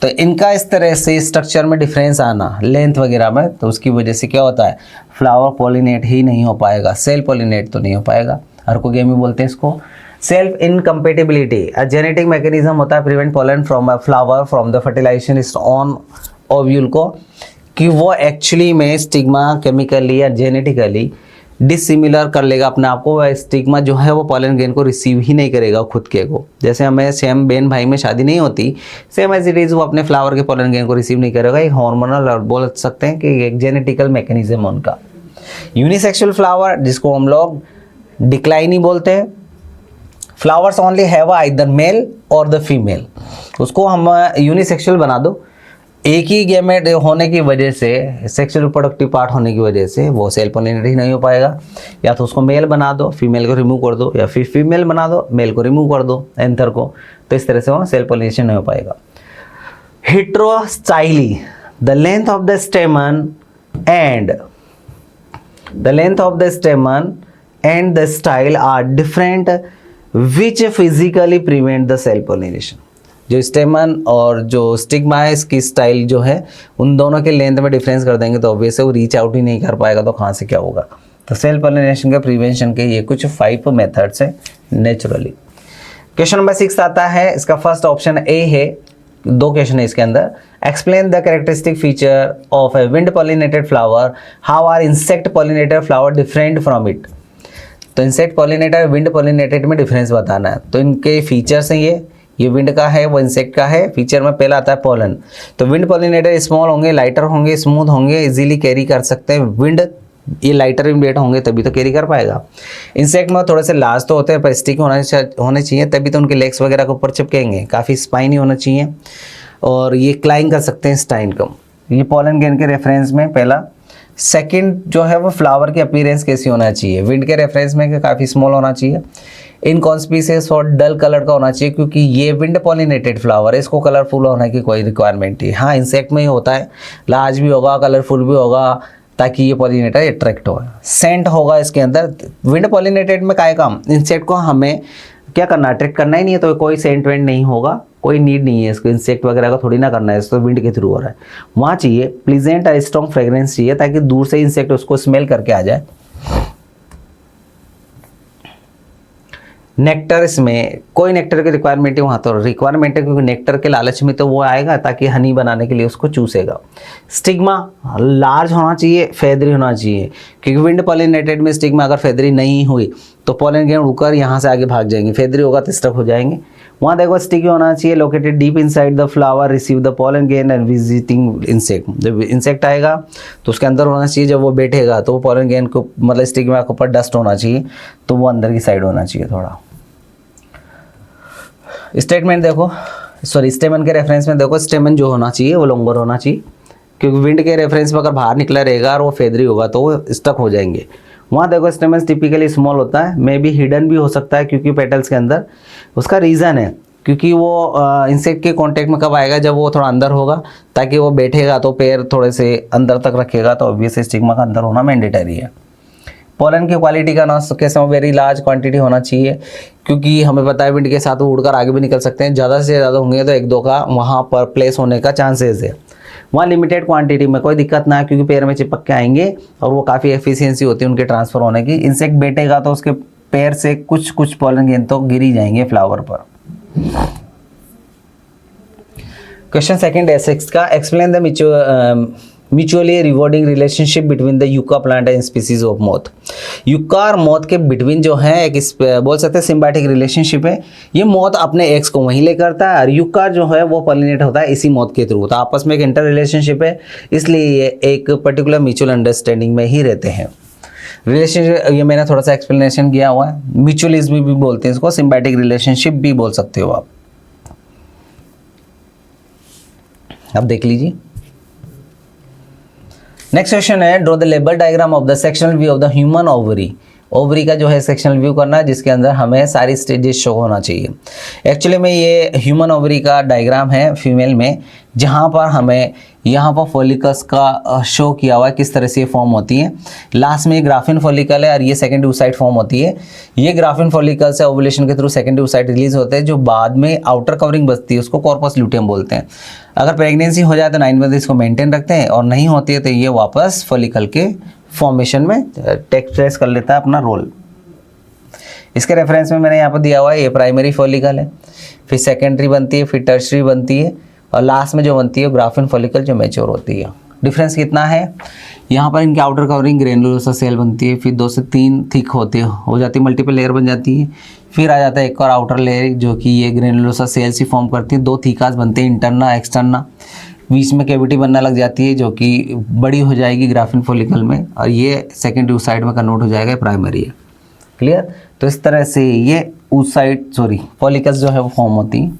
Speaker 1: तो इनका इस तरह से स्ट्रक्चर में डिफरेंस आना लेंथ वगैरह में, तो उसकी वजह से क्या होता है, फ्लावर पोलिनेट ही नहीं हो पाएगा, सेल पोलिनेट तो नहीं हो पाएगा। अर्कोगेमी बोलते हैं इसको। सेल्फ इनकम्पेटिबिलिटी जेनेटिक मैकेनिज्म होता है prevent pollen from a flower from the fertilization is on ovule को, कि वो एक्चुअली में स्टिग्मा केमिकली या जेनेटिकली डिसिमिलर कर लेगा अपने आप को। वह स्टिग्मा जो है वो पॉलन ग्रेन को रिसीव ही नहीं करेगा खुद के को। जैसे हमें सेम बहन भाई में शादी नहीं होती, सेम एज इट इज़ वो अपने फ्लावर के पॉलन ग्रेन को रिसीव नहीं करेगा। एक हार्मोनल और बोल सकते हैं कि एक जेनेटिकल मैकेनिज्म उनका। यूनिसेक्सुअल फ्लावर जिसको हम लोग डिक्लाइनी बोलते हैं, flowers only have either male और द फीमेल, उसको हम यूनिसेक्सुअल बना दो। एक ही गैमेट होने की वजह से, सेक्सुअल रिप्रोडक्टिव पार्ट होने की वजह से वो सेल पोलिनेट ही नहीं हो पाएगा। या तो उसको मेल बना दो, फीमेल को रिमूव कर दो, या फिर फीमेल बना दो, मेल को रिमूव कर दो एंथर को, तो इस तरह से वो सेल पोलिनेशन नहीं हो पाएगा। Heterostyly the length of the stamen and the style are different which physically prevent the self pollination. जो स्टेमन और जो स्टिग्मा है इसकी स्टाइल जो है उन दोनों के लेंथ में डिफरेंस कर देंगे तो ऑब्वियस है वो रीच आउट ही नहीं कर पाएगा, तो कहाँ से क्या होगा। तो सेल पोलिनेशन के प्रिवेंशन के ये कुछ 5 मेथड्स हैं नेचुरली। क्वेश्चन नंबर 6 आता है, इसका फर्स्ट ऑप्शन ए है, 2 क्वेश्चन है इसके अंदर। Explain the characteristic feature of a wind pollinated flower, how are insect pollinated flower different from it. तो इंसेक्ट पॉलिनेटेड विंड पॉलिनेटेड में डिफरेंस बताना है। तो इनके फीचर्स हैं ये विंड का है, वो इंसेक्ट का है। फीचर में पहला आता है पोलन। तो विंड पॉलिनेटर स्मॉल होंगे, लाइटर होंगे, स्मूथ होंगे, इजीली कैरी कर सकते हैं। विंड ये लाइटर इन वेट होंगे तभी तो कैरी कर पाएगा। इंसेक्ट में थोड़े से लार्ज तो होते हैं पर स्टिक होने चाहिए तभी तो उनके लेग्स वगैरह के ऊपर चिपकेंगे, काफ़ी स्पाइनी होना चाहिए, और ये क्लाइंग कर सकते हैं स्टाइन को। ये पोलन ग्रेन के रेफरेंस में पहला। सेकंड जो है वो फ्लावर की अपीयरेंस कैसी होना चाहिए, विंड के रेफरेंस में काफ़ी स्मॉल होना चाहिए। इनकॉन्स्पीसियस और डल कलर का होना चाहिए क्योंकि ये विंड पॉलिनेटेड फ्लावर है, इसको कलरफुल होने की कोई रिक्वायरमेंट नहीं। हाँ इंसेक्ट में ही होता है, लार्ज भी होगा, कलरफुल भी होगा ताकि ये पॉलिनेटर अट्रैक्ट हो। सेंट होगा इसके अंदर। विंड पॉलिनेटेड में काय काम, इंसेक्ट को हमें क्या करना, अट्रैक्ट करना ही नहीं है, तो कोई सेंट वेंट नहीं होगा, कोई नीड नहीं है इसको, इंसेक्ट वगैरह का थोड़ी ना करना है, इसको विंड के थ्रू हो रहा है। वहाँ चाहिए प्लीजेंट और स्ट्रॉन्ग फ्रेग्रेंस चाहिए ताकि दूर से इंसेक्ट उसको स्मेल करके आ जाए। नेक्टर, इसमें कोई नेक्टर की रिक्वायरमेंट है, वहाँ तो रिक्वायरमेंट है क्योंकि नेक्टर के लालच में तो वो आएगा ताकि हनी बनाने के लिए उसको चूसेगा। स्टिग्मा लार्ज होना चाहिए, फेदरी होना चाहिए, क्योंकि विंड पॉलिनेटेड में स्टिग्मा अगर फेदरी नहीं हुई तो पोलन ग्रेन उड़कर यहाँ से आगे भाग जाएंगे, फेदरी होगा तो स्टक हो जाएंगे। वहाँ देखो स्टिकी होना चाहिए, located deep inside the flower, receive the pollen grain and visiting insect. जब इंसेक्ट आएगा तो उसके अंदर होना चाहिए, जब वो बैठेगा तो वो पोलन ग्रेन को मतलब स्टिग्मा के ऊपर डस्ट होना चाहिए, तो वो अंदर की साइड होना चाहिए थोड़ा। स्टेटमेंट देखो, सॉरी स्टेमन के रेफरेंस में देखो, स्टेमन जो होना चाहिए वो लॉन्गर होना चाहिए क्योंकि विंड के रेफरेंस में अगर बाहर निकला रहेगा और वो फेदरी होगा तो वो स्टक हो जाएंगे। वहाँ देखो स्टेमन टिपिकली स्मॉल होता है, मे बी हिडन भी हो सकता है क्योंकि पेटल्स के अंदर। उसका रीज़न है क्योंकि वो इंसेक्ट के कांटेक्ट में कब आएगा, जब वो थोड़ा अंदर होगा, ताकि वो बैठेगा तो पैर थोड़े से अंदर तक रखेगा, तो ऑब्वियसली स्टिग्मा का अंदर होना मैंडेटरी है। पोलन की क्वालिटी का ना कैसे वेरी लार्ज क्वांटिटी होना चाहिए क्योंकि हमें पता है विंड के साथ वो उड़कर आगे भी निकल सकते हैं, ज़्यादा से ज़्यादा होंगे तो 1-2 का वहाँ पर प्लेस होने का चांसेस है। वहाँ लिमिटेड क्वांटिटी में कोई दिक्कत ना है क्योंकि पैर में चिपक के आएंगे और वो काफ़ी एफिशिएंसी होती है उनके ट्रांसफ़र होने की। इंसेक्ट बैठेगा तो उसके पैर से कुछ पोलन ग्रेन तो गिर ही जाएंगे फ्लावर पर। क्वेश्चन सेकंड है 6 का, explain the mutually rewarding relationship between the yucca plant and species of moth. Yucca और मोथ के बिटवीन जो है एक बोल सकते हैं सिम्बायोटिक रिलेशनशिप है। ये मोथ अपने एग्स को वहीं ले करता है और यूका जो है वो पॉलिनेट होता है इसी मोथ के थ्रू, तो आपस में एक इंटर रिलेशनशिप है, इसलिए ये एक पर्टिकुलर म्यूचुअल अंडरस्टैंडिंग में ही रहते हैं। रिलेशनशिप ये मैंने थोड़ा सा एक्सप्लेनेशन किया हुआ है, म्यूचुअलिज्म भी बोलते हैं इसको, सिम्बायोटिक रिलेशनशिप भी बोल सकते हो आप। अब देख लीजिए। नेक्स्ट क्वेश्चन है, draw the label diagram of the sectional view of the human ovary. Ovary का जो है सेक्शनल व्यू करना है, जिसके अंदर हमें सारी स्टेजेस शो होना चाहिए। एक्चुअली में ये ह्यूमन ओवरी का डायग्राम है फीमेल में, जहाँ पर हमें यहाँ पर फॉलिकल्स का शो किया हुआ है, किस तरह से ये फॉर्म होती है। लास्ट में ग्राफिन फॉलिकल है और ये सेकेंडरी oocyte फॉर्म होती है। ये ग्राफिन फॉलिकल से ओवुलेशन के थ्रू सेकेंडरी oocyte रिलीज होते हैं, जो बाद में आउटर कवरिंग बचती है उसको कॉर्पस ल्यूटियम बोलते हैं। अगर प्रेगनेंसी हो जाए तो 9 मंथ इसको मेंटेन रखते हैं, और नहीं होती है तो ये वापस फॉलिकल के फॉर्मेशन में टेक प्लेस कर लेता है अपना रोल। इसके रेफरेंस में मैंने यहाँ पर दिया हुआ है, ये प्राइमरी फॉलिकल है, फिर सेकेंडरी बनती है, फिर टर्शरी बनती है, और लास्ट में जो बनती है ग्राफिन फॉलिकल जो मैच्योर होती है। डिफरेंस कितना है, यहाँ पर इनकी आउटर कवरिंग ग्रेनुलोसा सेल बनती है, फिर 2 से 3 थिक हो जाती है, मल्टीपल लेयर बन जाती है। फिर आ जाता है एक और आउटर लेयर जो कि ये ग्रेनुलोसा सेल्स ही फॉर्म करती है। 2 थीकास बनते हैं, इंटरना एक्सटर्ना, बीच में कैविटी बनने लग जाती है जो कि बड़ी हो जाएगी ग्राफिन फॉलिकल में, और ये सेकेंडरी oocyte में कन्वर्ट हो जाएगा, प्राइमरी है। क्लियर। तो इस तरह से ये फॉलिकल्स जो है वो फॉर्म होती हैं।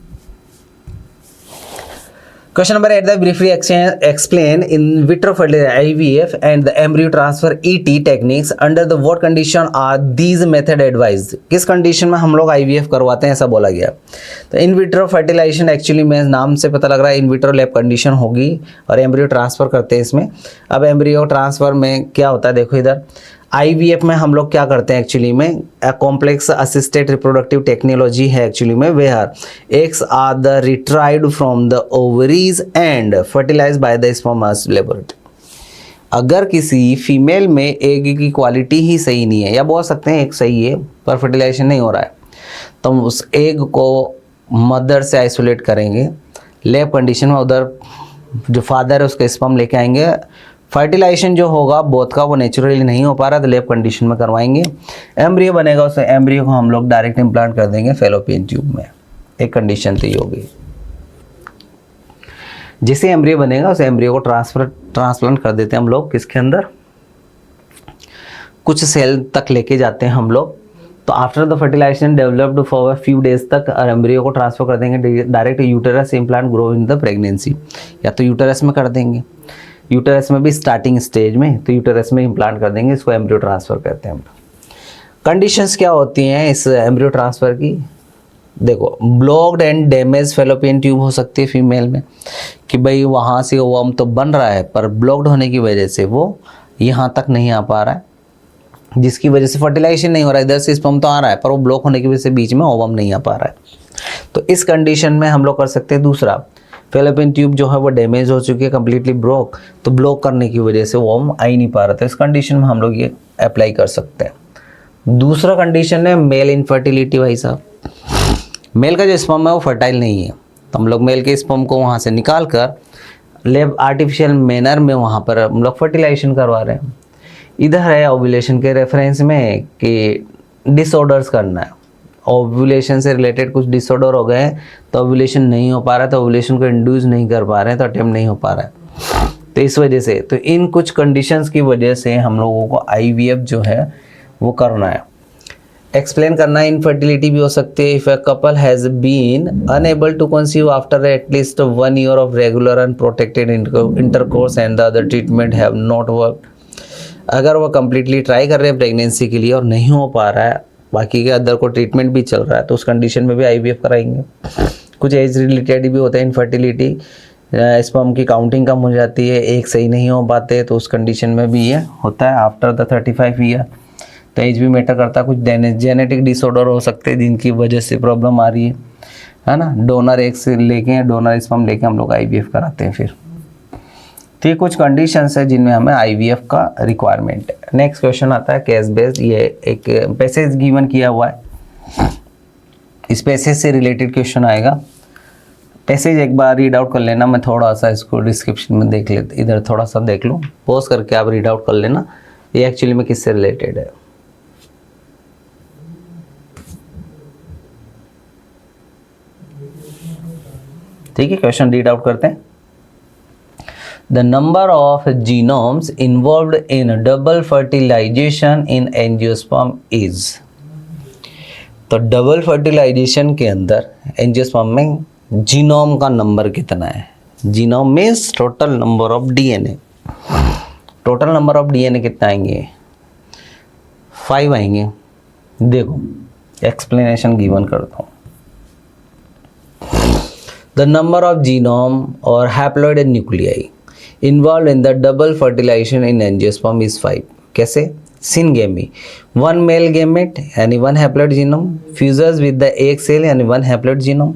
Speaker 1: Question number 8, briefly explain in vitro fertilization IVF and the embryo transfer ET techniques under the what condition are these method advised. किस कंडीशन में हम लोग IVF करवाते हैं, ऐसा बोला गया। तो इन विट्रो फर्टिलाइजेशन एक्चुअली में नाम से पता लग रहा है इन विट्रो लैब कंडीशन होगी, और एम्ब्रियो ट्रांसफर करते हैं इसमें। अब एम्ब्रियो ट्रांसफर में क्या होता है, देखो इधर IVF में हम लोग क्या करते हैं एक्चुअली में, कॉम्प्लेक्स असिस्टेड रिप्रोडक्टिव टेक्नोलॉजी है एक्चुअली में, where eggs are the retrieved from the ovaries and fertilized by the sperms laboratory. अगर किसी फीमेल में एग की क्वालिटी ही सही नहीं है, या बोल सकते हैं एग सही है पर फर्टिलाइजेशन नहीं हो रहा है, तो हम उस एग को मदर से आइसोलेट करेंगे लैब कंडीशन में। उधर जो फादर है उसका स्पर्म लेके आएंगे। फर्टिलाइजेशन जो होगा बोथ का वो नेचुरली नहीं हो पा रहा तो लैब कंडीशन में करवाएंगे। एम्ब्रियो बनेगा, उस एम्ब्रियो को हम लोग डायरेक्ट इम्प्लांट कर देंगे फैलोपियन ट्यूब में। एक कंडीशन तो ये होगी। जैसे एम्ब्रियो बनेगा उस एम्ब्रियो को ट्रांसप्लांट कर देते हैं हम लोग किसके अंदर, कुछ सेल तक लेके जाते हैं हम लोग। तो after the fertilization developed for few days तक एम्ब्रियो को ट्रांसफर कर देंगे direct uterus implant grow in the pregnancy, या तो यूटेरस में कर देंगे, यूटेरस में भी स्टार्टिंग स्टेज में, तो यूटेरस में इम्प्लांट कर देंगे, इसको एम्ब्रियो ट्रांसफ़र कहते हैं हम। कंडीशंस क्या होती हैं इस एम्ब्रियो ट्रांसफ़र की, देखो blocked and damage fallopian tube हो सकती है फीमेल में, कि भाई वहाँ से ओवम तो बन रहा है पर ब्लॉक्ड होने की वजह से वो यहाँ तक नहीं आ पा रहा है, जिसकी वजह से फर्टिलाइजेशन नहीं हो रहा है। इधर से स्पर्म तो आ रहा है पर वो ब्लॉक होने की वजह से बीच में ओवम नहीं आ पा रहा है। तो इस कंडीशन में हम लोग कर सकते हैं दूसरा, फैलोपियन ट्यूब जो है वो डैमेज हो चुकी है, कम्प्लीटली ब्रोक, तो ब्लॉक करने की वजह से वो आ ही नहीं पा रहा था। इस कंडीशन में हम लोग ये अप्लाई कर सकते हैं। दूसरा कंडीशन है मेल इनफर्टिलिटी। भाई साहब मेल का जो स्पर्म है वो फर्टाइल नहीं है, तो हम लोग मेल के स्पर्म को वहाँ से निकाल कर लैब आर्टिफिशियल मैनर में वहाँ पर हम लोग फर्टिलाइजेशन करवा रहे हैं। इधर है ओव्यूलेशन के रेफरेंस में कि डिसऑर्डर्स करना है, ओव्यूलेशन से रिलेटेड कुछ डिसऑर्डर हो गए तो ओव्यूलेशन नहीं हो पा रहा है, तो ओव्यूलेशन को इंड्यूस नहीं कर पा रहे हैं, तो अटेम्प्ट नहीं हो पा रहा है। तो इस वजह से, तो इन कुछ कंडीशंस की वजह से हम लोगों को IVF जो है वो करना है। एक्सप्लेन करना है, इनफर्टिलिटी भी हो सकती है। If a couple has been unable to conceive after at least 1 year of regular and protected intercourse and the other treatment have not worked, अगर वो कम्प्लीटली ट्राई कर रहे हैं प्रेगनेंसी के लिए और नहीं हो पा रहा है, बाकी के अदर को ट्रीटमेंट भी चल रहा है, तो उस कंडीशन में भी IVF कराएंगे। कुछ एज रिलेटेड भी होता है इनफर्टिलिटी, स्पर्म की काउंटिंग कम हो जाती है, एक सही नहीं हो पाते, तो उस कंडीशन में भी ये होता है आफ्टर द 35 ईयर। तो एज भी मैटर करता है। कुछ जेनेटिक डिसऑर्डर हो सकते हैं जिनकी वजह से प्रॉब्लम आ रही है ना। डोनर एग से लेके डोनर स्पर्म लेके हम लोग IVF कराते हैं फिर। तो ये कुछ कंडीशंस है जिनमें हमें IVF का रिक्वायरमेंट है। नेक्स्ट क्वेश्चन आता है केस बेस्ड। ये एक पैसेज गिवन किया हुआ है, इस पैसेज से रिलेटेड क्वेश्चन आएगा। पैसेज एक बार रीड आउट कर लेना, मैं थोड़ा सा इसको डिस्क्रिप्शन में देख लेते, इधर थोड़ा सा देख लूँ, पॉज करके आप रीड आउट कर लेना ये एक्चुअली में किससे रिलेटेड है। ठीक है, क्वेश्चन रीड आउट करते हैं। The number of genomes involved in double fertilization in angiosperm is, तो डबल फर्टिलाइजेशन के अंदर एंजियोस्पर्म में जीनोम का नंबर कितना है, genome means total number of DNA. Total number of DNA कितना आएंगे? 5 आएंगे। देखो एक्सप्लेनेशन गिवन करता हूँ। द नंबर ऑफ जीनोम और haploid nuclei involve in the double fertilization in angiosperm is 5। कैसे? सिनगेमी, 1 मेल गैमेट यानी 1 haploid genome fuses with the egg cell यानी 1 haploid genome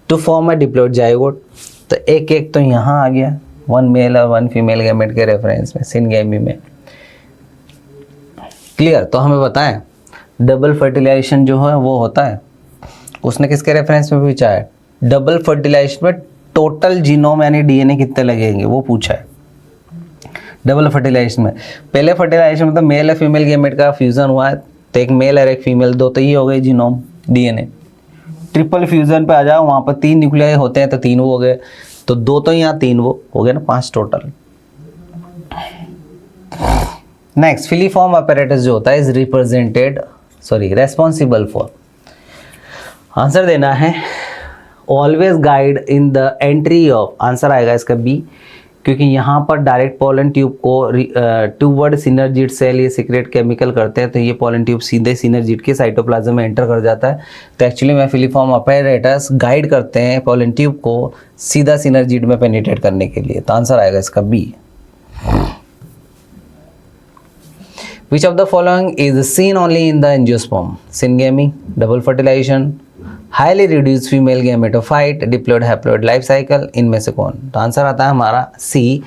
Speaker 1: to form a diploid zygote. तो एक तो यहाँ आ गया 1 mail और 1 फीमेल गैमेट के रेफरेंस में, सिनगेमी में। क्लियर? तो हमें बताएं डबल फर्टिलाइजेशन जो है वो होता है, उसने किसके रेफरेंस में पूछा है? डबल फर्टिलाइजेशन में टोटल जीनोम यानी डीएनए कितने लगेंगे वो पूछा है। डबल फर्टिलाइजेशन में पहले फर्टिलाइजेशन में तो मेल और फीमेल गैमेट का फ्यूजन हुआ है, तो एक मेल और एक फीमेल, 2 तो ये हो गए जीनोम डीएनए। ट्रिपल फ्यूजन पे आ जाओ, वहाँ पर 3 न्यूक्लियाई होते हैं तो 3 वो हो गए, तो 2 तो यहाँ 3 वो हो गए ना, 5 टोटल। नेक्स्ट, फिलीफॉर्म अपैरेटस जो होता है इज रेस्पॉन्सिबल फॉर, आंसर देना है always guide in the entry of, answer आएगा इसका बी, क्योंकि यहाँ पर डायरेक्ट पोलन ट्यूब को टूवर्ड सिनर्जिड सेल ये सीक्रेट केमिकल करते हैं, तो ये पोलन ट्यूब सीधे सिनर्जिड के साइटोप्लाज्म में एंटर कर जाता है। तो एक्चुअली में फिलीफॉर्म अपैरेटस गाइड करते हैं पोलन ट्यूब को सीधा सिनर्जिड में पेनिट्रेट करने के लिए, तो आंसर आएगा इसका B. Which of the following is seen only in the angiosperm? Syngamy, double fertilization, highly reduced female gametophyte, diploid haploid life cycle, इनमें से कौन? तो आंसर आता है हमारा सी,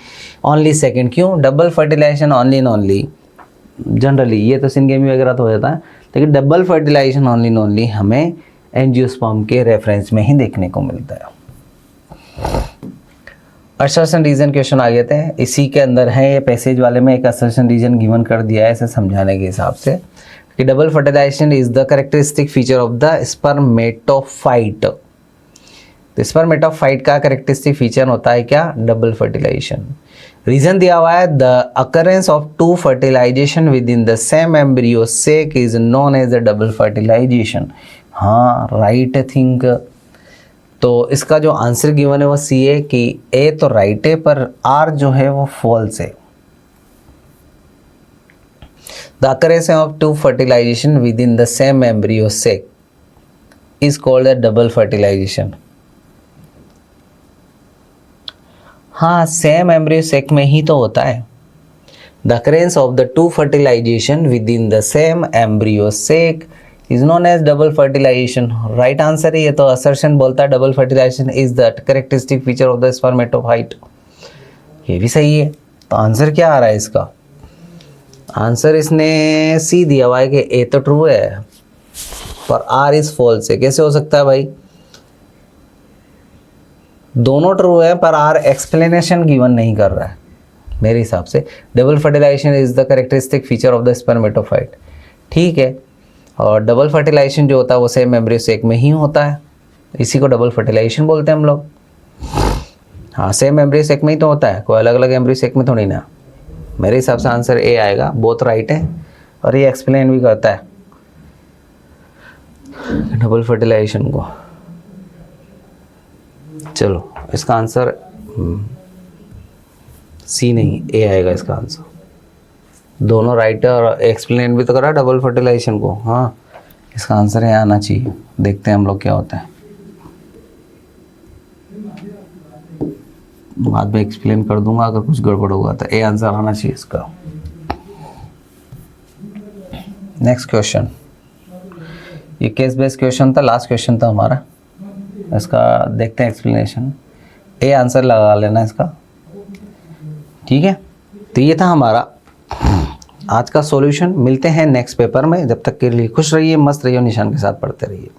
Speaker 1: ओनली सेकेंड। क्यों? Double fertilization only and only, generally ये तो सिंगेमी वगैरह तो हो जाता है, लेकिन double fertilization only and only हमें एंजियोस्पर्म के रेफरेंस में ही देखने को मिलता है। असर्शन रीजन क्वेश्चन आ गए थे, इसी के अंदर है ये पैसेज वाले में एक असर्शन रीजन गिवन कर दिया है इसे समझाने के हिसाब से कि double fertilization is the characteristic feature of the spermatophyte. तो स्पर्मेटोफाइट का कैरेक्टरिस्टिक फीचर होता है क्या? Double fertilization. रीजन दिया हुआ है the occurrence of 2 fertilization within the same embryo sac is known as the double fertilization. हाँ, right think. तो इसका जो आंसर गिवन है वो सी है कि ए तो राइट है पर आर जो है वो फॉल्स है। The occurrence of 2 fertilization within the same embryo sac is called the double fertilization. हाँ, सेम एम्ब्रियो सेक में ही तो होता है। The occurrence of the 2 fertilization within the same embryo sac is known as double fertilization. Right answer है ये, तो assertion बोलता है double fertilization is the characteristic feature of the spermatophyte. ये भी सही है। तो आंसर क्या आ रहा है इसका? आंसर इसने सी दिया हुआ है कि ए तो ट्रू है पर आर इज फॉल्स है। कैसे हो सकता है भाई? दोनों ट्रू है पर आर एक्सप्लेनेशन गिवन नहीं कर रहा है। मेरे हिसाब से double fertilization is the characteristic feature of the spermatophyte, ठीक है। और डबल फर्टिलाइजेशन जो होता है वो सेम एम्ब्रियो सेक में ही होता है, इसी को डबल फर्टिलाइजेशन बोलते हैं हम लोग। हाँ, सेम एम्ब्रियो सेक में ही तो होता है, कोई अलग अलग एम्ब्रियो सेक में थोड़ी ना। मेरे हिसाब से आंसर ए आएगा, बोथ राइट है और ये एक्सप्लेन भी करता है डबल फर्टिलाइजेशन को। चलो इसका आंसर सी नहीं, ए आएगा इसका आंसर। दोनों राइट है और एक्सप्लेन भी तो करा डबल फर्टिलाइजेशन को। हाँ, इसका आंसर है आना चाहिए। देखते हैं हम लोग क्या होता है, बाद में एक्सप्लेन कर दूंगा अगर कुछ गड़बड़ होगा तो। ए आंसर आना चाहिए इसका। नेक्स्ट क्वेश्चन, ये केस बेस्ड क्वेश्चन था, लास्ट क्वेश्चन था हमारा। इसका देखते हैं एक्सप्लेनेशन। ए आंसर लगा लेना इसका, ठीक है। तो ये था हमारा आज का सॉल्यूशन। मिलते हैं नेक्स्ट पेपर में, जब तक के लिए खुश रहिए, मस्त रहिए और निशान के साथ पढ़ते रहिए।